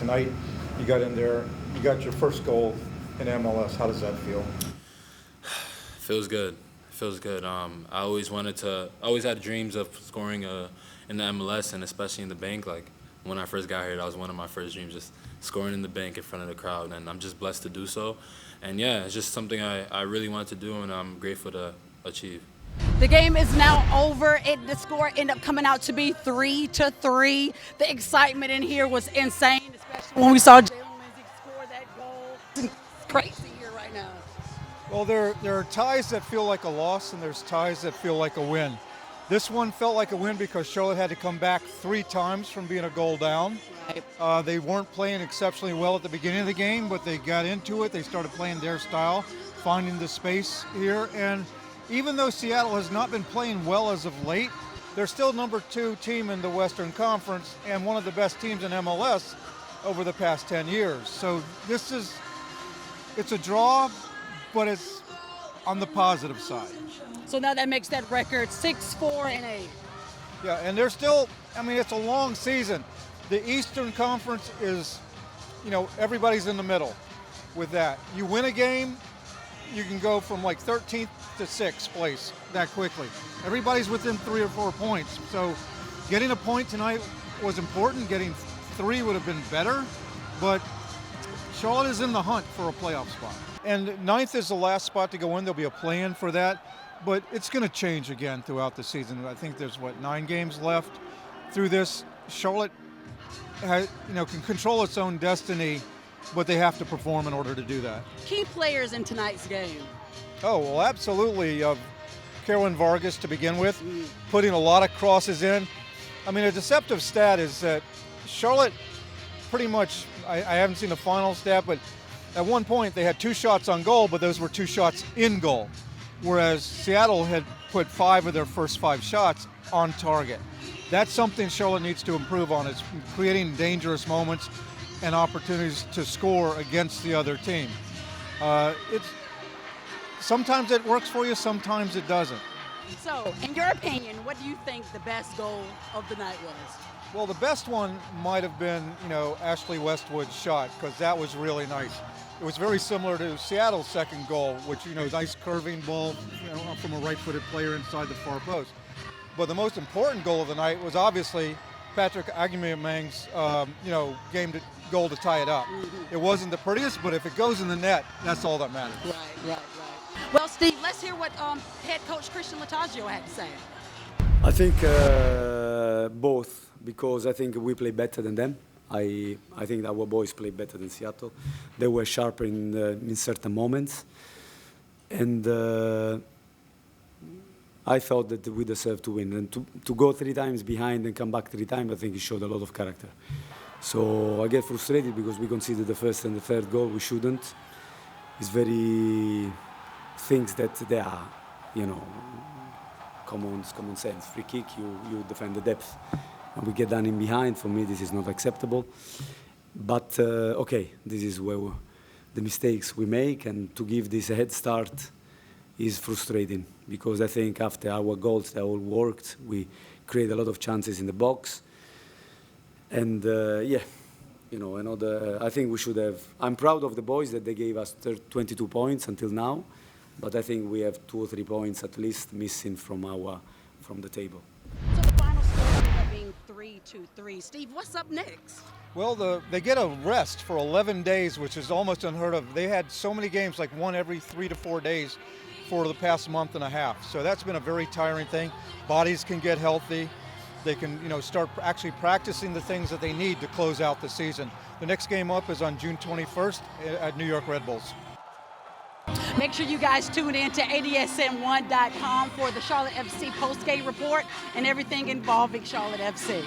tonight you got in there, you got your first goal in MLS. How does that feel? Feels good. Feels good. I always had dreams of scoring in the MLS and especially in the bank. Like when I first got here, that was one of my first dreams, just scoring in the bank in front of the crowd, and I'm just blessed to do so. And yeah, it's just something I really wanted to do, and I'm grateful to achieve. The game is now over. The score ended up coming out to be 3-3. The excitement in here was insane, especially when we saw Jalen Lindsey score that goal. It's crazy here right now. Well, there are ties that feel like a loss, and there's ties that feel like a win. This one felt like a win because Charlotte had to come back 3 times from being a goal down. Right. They weren't playing exceptionally well at the beginning of the game, but they got into it. They started playing their style, finding the space here. And even though Seattle has not been playing well as of late, they're still number 2 team in the Western Conference and one of the best teams in MLS over the past 10 years. So it's a draw, but it's on the positive side. So now that makes that record 6-4-8. Yeah, and they're still, it's a long season. The Eastern Conference is, everybody's in the middle with that. You win a game, you can go from like 13th to 6th place that quickly. Everybody's within 3 or 4 points. So getting a point tonight was important. Getting 3 would have been better, but Charlotte is in the hunt for a playoff spot. And 9th is the last spot to go in. There'll be a plan for that, but it's going to change again throughout the season. I think there's 9 games left through this. Charlotte can control its own destiny, but they have to perform in order to do that. Key players in tonight's game. Oh, well, absolutely. Carolyn Vargas to begin with, putting a lot of crosses in. A deceptive stat is that Charlotte pretty much, I haven't seen the final stat, but at one point they had 2 shots on goal, but those were 2 shots in goal, whereas Seattle had put 5 of their first 5 shots on target. That's something Charlotte needs to improve on, is creating dangerous moments and opportunities to score against the other team. Sometimes it works for you, sometimes it doesn't. So, in your opinion, what do you think the best goal of the night was? Well, the best one might have been, Ashley Westwood's shot, because that was really nice. It was very similar to Seattle's second goal, which, nice curving ball from a right-footed player inside the far post. But the most important goal of the night was obviously Patrick Aguimang's, goal to tie it up. Mm-hmm. It wasn't the prettiest, but if it goes in the net, that's all that matters. Right. Well, Steve, let's hear what head coach Christian Latagio had to say. I think both, because I think we play better than them. I think our boys play better than Seattle. They were sharper in certain moments. And I thought that we deserved to win. And to go 3 times behind and come back 3 times, I think it showed a lot of character. So I get frustrated because we conceded the first and the third goal. We shouldn't. It's very things that they are, common sense. Free kick, you defend the depth. And we get done in behind. For me, this is not acceptable. But, this is where the mistakes we make. And to give this a head start is frustrating. Because I think after our goals, they all worked. We create a lot of chances in the box. And, I think we should have. I'm proud of the boys that they gave us 22 points until now, but I think we have 2 or 3 points at least missing from the table. So the final score ended up being 3-3. Steve, what's up next? Well, they get a rest for 11 days, which is almost unheard of. They had so many games, like one every 3 to 4 days for the past month and a half. So that's been a very tiring thing. Bodies can get healthy. They can, start actually practicing the things that they need to close out the season. The next game up is on June 21st at New York Red Bulls. Make sure you guys tune in to ADSN1.com for the Charlotte FC postgame report and everything involving Charlotte FC.